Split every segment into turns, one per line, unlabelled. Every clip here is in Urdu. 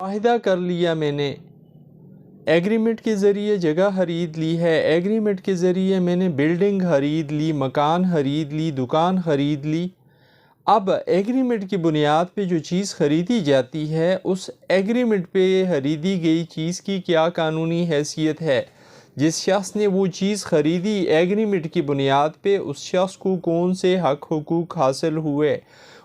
معاہدہ کر لیا میں نے، ایگریمنٹ کے ذریعے جگہ خرید لی ہے، ایگریمنٹ کے ذریعے میں نے بلڈنگ خرید لی، مکان خرید لی، دکان خرید لی۔ اب ایگریمنٹ کی بنیاد پہ جو چیز خریدی جاتی ہے، اس ایگریمنٹ پہ خریدی گئی چیز کی کیا قانونی حیثیت ہے؟ جس شخص نے وہ چیز خریدی ایگریمنٹ کی بنیاد پہ، اس شخص کو کون سے حق حقوق حاصل ہوئے؟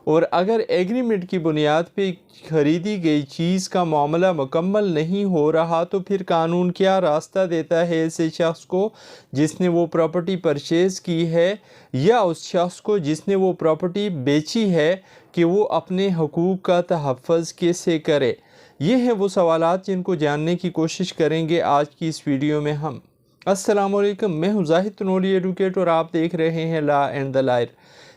اور اگر ایگریمنٹ کی بنیاد پہ خریدی گئی چیز کا معاملہ مکمل نہیں ہو رہا تو پھر قانون کیا راستہ دیتا ہے ایسے شخص کو جس نے وہ پراپرٹی پرچیز کی ہے، یا اس شخص کو جس نے وہ پراپرٹی بیچی ہے، کہ وہ اپنے حقوق کا تحفظ کیسے کرے؟ یہ ہیں وہ سوالات جن کو جاننے کی کوشش کریں گے آج کی اس ویڈیو میں ہم۔ السلام علیکم، میں ہوں زاہد تنوری ایڈوکیٹ اور آپ دیکھ رہے ہیں لا اینڈ دی لائر۔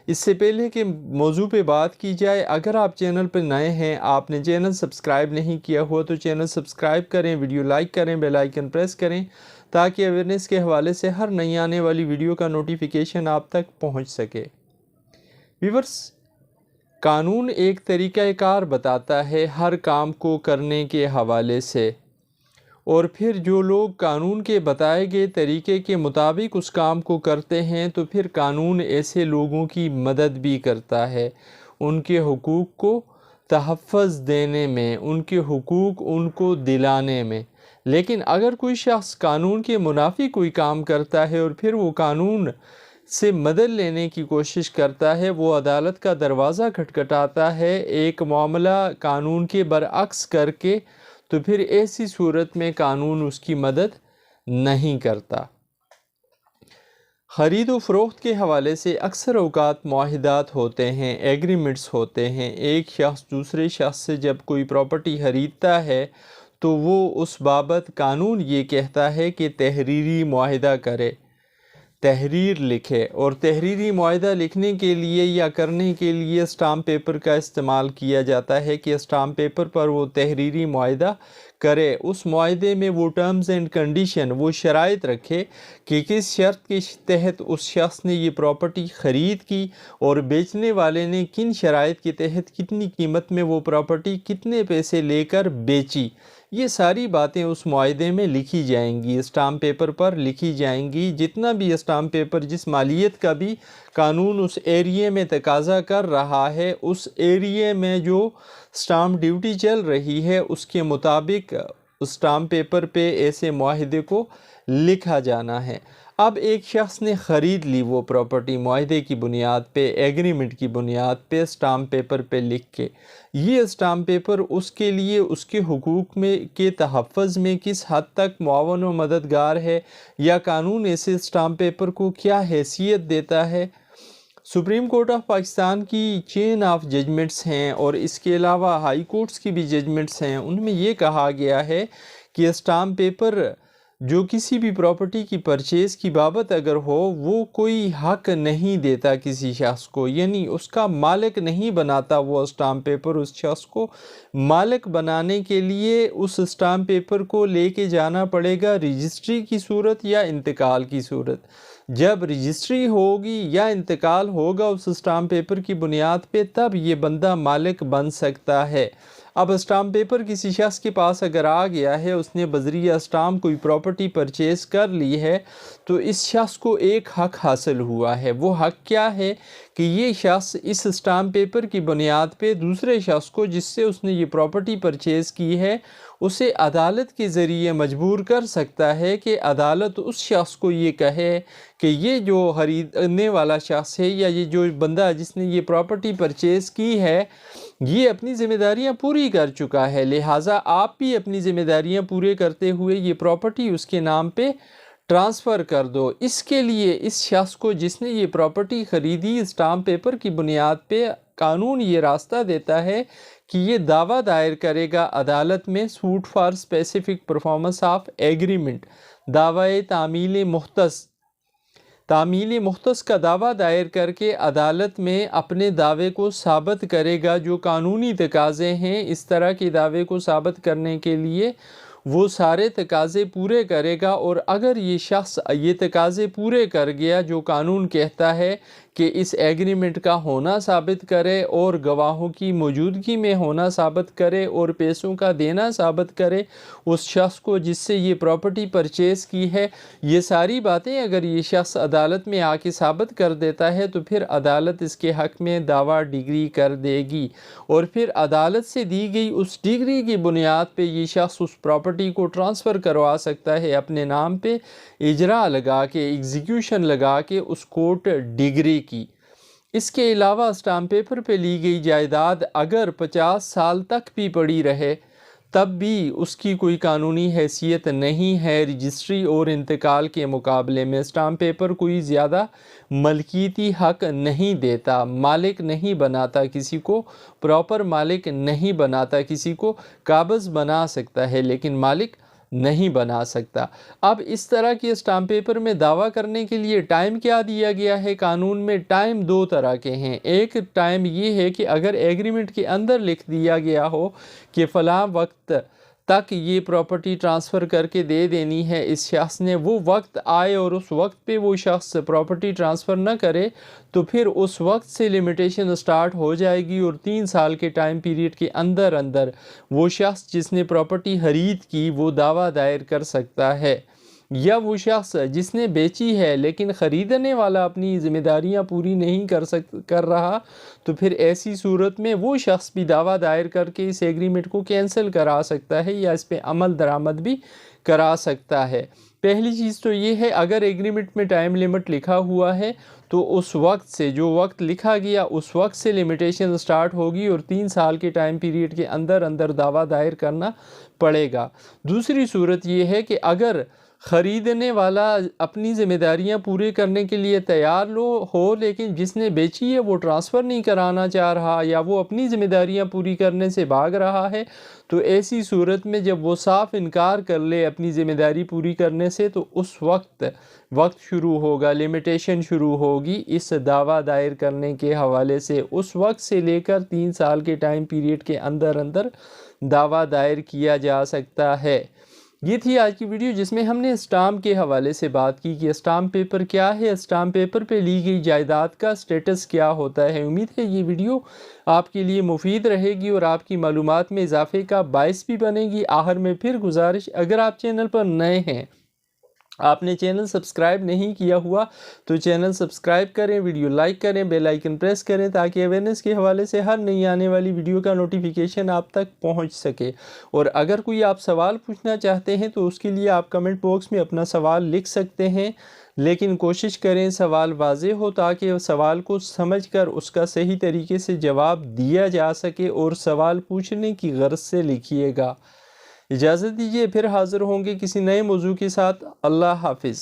اس سے پہلے کہ موضوع پہ بات کی جائے، اگر آپ چینل پہ نئے ہیں، آپ نے چینل سبسکرائب نہیں کیا ہوا تو چینل سبسکرائب کریں، ویڈیو لائک کریں، بیل آئیکن پریس کریں تاکہ اویئرنیس کے حوالے سے ہر نئی آنے والی ویڈیو کا نوٹیفیکیشن آپ تک پہنچ سکے۔ ویورز، قانون ایک طریقہ کار بتاتا ہے ہر کام کو کرنے کے حوالے سے، اور پھر جو لوگ قانون کے بتائے گئے طریقے کے مطابق اس کام کو کرتے ہیں تو پھر قانون ایسے لوگوں کی مدد بھی کرتا ہے ان کے حقوق کو تحفظ دینے میں، ان کے حقوق ان کو دلانے میں۔ لیکن اگر کوئی شخص قانون کے منافی کوئی کام کرتا ہے اور پھر وہ قانون سے مدد لینے کی کوشش کرتا ہے، وہ عدالت کا دروازہ کھٹکھٹاتا ہے ایک معاملہ قانون کے برعکس کر کے، تو پھر ایسی صورت میں قانون اس کی مدد نہیں کرتا۔ خرید و فروخت کے حوالے سے اکثر اوقات معاہدات ہوتے ہیں، ایگریمنٹس ہوتے ہیں۔ ایک شخص دوسرے شخص سے جب کوئی پراپرٹی خریدتا ہے تو وہ اس بابت قانون یہ کہتا ہے کہ تحریری معاہدہ کرے، تحریر لکھے، اور تحریری معاہدہ لکھنے کے لیے یا کرنے کے لیے اسٹامپ پیپر کا استعمال کیا جاتا ہے کہ اسٹامپ پیپر پر وہ تحریری معاہدہ کرے۔ اس معاہدے میں وہ ٹرمز اینڈ کنڈیشن، وہ شرائط رکھے کہ کس شرط کے تحت اس شخص نے یہ پراپرٹی خرید کی اور بیچنے والے نے کن شرائط کے تحت کتنی قیمت میں وہ پراپرٹی کتنے پیسے لے کر بیچی۔ یہ ساری باتیں اس معاہدے میں لکھی جائیں گی، اسٹامپ پیپر پر لکھی جائیں گی۔ جتنا بھی اسٹامپ پیپر جس مالیت کا بھی قانون اس ایریے میں تقاضا کر رہا ہے، اس ایریے میں جو اسٹامپ ڈیوٹی چل رہی ہے اس کے مطابق اسٹامپ پیپر پہ ایسے معاہدے کو لکھا جانا ہے۔ اب ایک شخص نے خرید لی وہ پراپرٹی معاہدے کی بنیاد پہ، ایگریمنٹ کی بنیاد پہ، اسٹامپ پیپر پہ لکھ کے۔ یہ اسٹامپ پیپر اس کے لیے اس کے حقوق میں کے تحفظ میں کس حد تک معاون و مددگار ہے، یا قانون ایسے اسٹامپ پیپر کو کیا حیثیت دیتا ہے؟ سپریم کورٹ آف پاکستان کی چین آف ججمنٹس ہیں اور اس کے علاوہ ہائی کورٹس کی بھی ججمنٹس ہیں، ان میں یہ کہا گیا ہے کہ اسٹامپ پیپر جو کسی بھی پراپرٹی کی پرچیز کی بابت اگر ہو، وہ کوئی حق نہیں دیتا کسی شخص کو، یعنی اس کا مالک نہیں بناتا وہ اسٹامپ پیپر۔ اس شخص کو مالک بنانے کے لیے اس اسٹامپ پیپر کو لے کے جانا پڑے گا رجسٹری کی صورت یا انتقال کی صورت۔ جب رجسٹری ہوگی یا انتقال ہوگا اس اسٹامپ پیپر کی بنیاد پہ، تب یہ بندہ مالک بن سکتا ہے۔ اب اسٹامپ پیپر کسی شخص کے پاس اگر آ گیا ہے، اس نے بذریعہ اسٹامپ کوئی پراپرٹی پرچیز کر لی ہے، تو اس شخص کو ایک حق حاصل ہوا ہے۔ وہ حق کیا ہے کہ یہ شخص اس اسٹامپ پیپر کی بنیاد پہ دوسرے شخص کو جس سے اس نے یہ پراپرٹی پرچیز کی ہے، اسے عدالت کے ذریعے مجبور کر سکتا ہے کہ عدالت اس شخص کو یہ کہے کہ یہ جو خریدنے والا شخص ہے یا یہ جو بندہ جس نے یہ پراپرٹی پرچیز کی ہے، یہ اپنی ذمہ داریاں پوری کر چکا ہے، لہٰذا آپ بھی اپنی ذمہ داریاں پورے کرتے ہوئے یہ پراپرٹی اس کے نام پہ ٹرانسفر کر دو۔ اس کے لیے اس شخص کو جس نے یہ پراپرٹی خریدی اسٹامپ پیپر کی بنیاد پہ، قانون یہ راستہ دیتا ہے کہ یہ دعویٰ دائر کرے گا عدالت میں، suit for specific performance of agreement, دعویٰ تعمیل مختص کا دعویٰ دائر کر کے عدالت میں اپنے دعوے کو ثابت کرے گا۔ جو قانونی تقاضے ہیں اس طرح کے دعوے کو ثابت کرنے کے لیے وہ سارے تقاضے پورے کرے گا، اور اگر یہ شخص یہ تقاضے پورے کر گیا جو قانون کہتا ہے کہ اس ایگریمنٹ کا ہونا ثابت کرے اور گواہوں کی موجودگی میں ہونا ثابت کرے اور پیسوں کا دینا ثابت کرے اس شخص کو جس سے یہ پراپرٹی پرچیز کی ہے۔ یہ ساری باتیں اگر یہ شخص عدالت میں آ کے ثابت کر دیتا ہے تو پھر عدالت اس کے حق میں دعویٰ ڈگری کر دے گی، اور پھر عدالت سے دی گئی اس ڈگری کی بنیاد پہ یہ شخص اس پراپرٹی کو ٹرانسفر کروا سکتا ہے اپنے نام پہ، اجرا لگا کے، ایگزیکیوشن لگا کے اس کورٹ ڈگری کی۔ اس کے علاوہ اسٹامپ پیپر پہ لی گئی جائیداد اگر 50 سال تک بھی پڑی رہے تب بھی اس کی کوئی قانونی حیثیت نہیں ہے۔ رجسٹری اور انتقال کے مقابلے میں اسٹامپ پیپر کوئی زیادہ ملکیتی حق نہیں دیتا، مالک نہیں بناتا کسی کو، پراپر مالک نہیں بناتا کسی کو، قابض بنا سکتا ہے لیکن مالک نہیں بنا سکتا۔ اب اس طرح کے اسٹامپ پیپر میں دعویٰ کرنے کے لیے ٹائم کیا دیا گیا ہے؟ قانون میں ٹائم دو طرح کے ہیں۔ ایک ٹائم یہ ہے کہ اگر ایگریمنٹ کے اندر لکھ دیا گیا ہو کہ فلاں وقت تک یہ پراپرٹی ٹرانسفر کر کے دے دینی ہے اس شخص نے، وہ وقت آئے اور اس وقت پہ وہ شخص پراپرٹی ٹرانسفر نہ کرے تو پھر اس وقت سے لمیٹیشن سٹارٹ ہو جائے گی، اور 3 سال کے ٹائم پیریڈ کے اندر وہ شخص جس نے پراپرٹی خرید کی وہ دعویٰ دائر کر سکتا ہے، یا وہ شخص جس نے بیچی ہے لیکن خریدنے والا اپنی ذمہ داریاں پوری نہیں کر رہا تو پھر ایسی صورت میں وہ شخص بھی دعویٰ دائر کر کے اس ایگریمنٹ کو کینسل کرا سکتا ہے یا اس پہ عمل درآمد بھی کرا سکتا ہے۔ پہلی چیز تو یہ ہے اگر ایگریمنٹ میں ٹائم لیمٹ لکھا ہوا ہے تو اس وقت سے، جو وقت لکھا گیا اس وقت سے لمیٹیشن سٹارٹ ہوگی اور 3 سال کے ٹائم پیریڈ کے اندر دعویٰ دائر کرنا پڑے گا۔ دوسری صورت یہ ہے کہ اگر خریدنے والا اپنی ذمہ داریاں پورے کرنے کے لیے تیار ہو لیکن جس نے بیچی ہے وہ ٹرانسفر نہیں کرانا چاہ رہا یا وہ اپنی ذمہ داریاں پوری کرنے سے بھاگ رہا ہے، تو ایسی صورت میں جب وہ صاف انکار کر لے اپنی ذمہ داری پوری کرنے سے تو اس وقت شروع ہوگا، لمیٹیشن شروع ہوگی اس دعویٰ دائر کرنے کے حوالے سے۔ اس وقت سے لے کر 3 سال کے ٹائم پیریڈ کے اندر دعویٰ دائر کیا جا سکتا ہے۔ یہ تھی آج کی ویڈیو جس میں ہم نے اسٹامپ کے حوالے سے بات کی کہ اسٹامپ پیپر کیا ہے، اسٹامپ پیپر پہ لی گئی جائیداد کا سٹیٹس کیا ہوتا ہے۔ امید ہے یہ ویڈیو آپ کے لیے مفید رہے گی اور آپ کی معلومات میں اضافے کا باعث بھی بنے گی۔ آخر میں پھر گزارش، اگر آپ چینل پر نئے ہیں، آپ نے چینل سبسکرائب نہیں کیا ہوا تو چینل سبسکرائب کریں، ویڈیو لائک کریں، بیل آئیکن پریس کریں تاکہ اویئرنیس کے حوالے سے ہر نئی آنے والی ویڈیو کا نوٹیفیکیشن آپ تک پہنچ سکے۔ اور اگر کوئی آپ سوال پوچھنا چاہتے ہیں تو اس کے لیے آپ کمنٹ باکس میں اپنا سوال لکھ سکتے ہیں، لیکن کوشش کریں سوال واضح ہو تاکہ سوال کو سمجھ کر اس کا صحیح طریقے سے جواب دیا جا سکے، اور سوال پوچھنے کی غرض سے لکھیے گا۔ اجازت دیجیے، پھر حاضر ہوں گے کسی نئے موضوع کے ساتھ۔ اللہ حافظ۔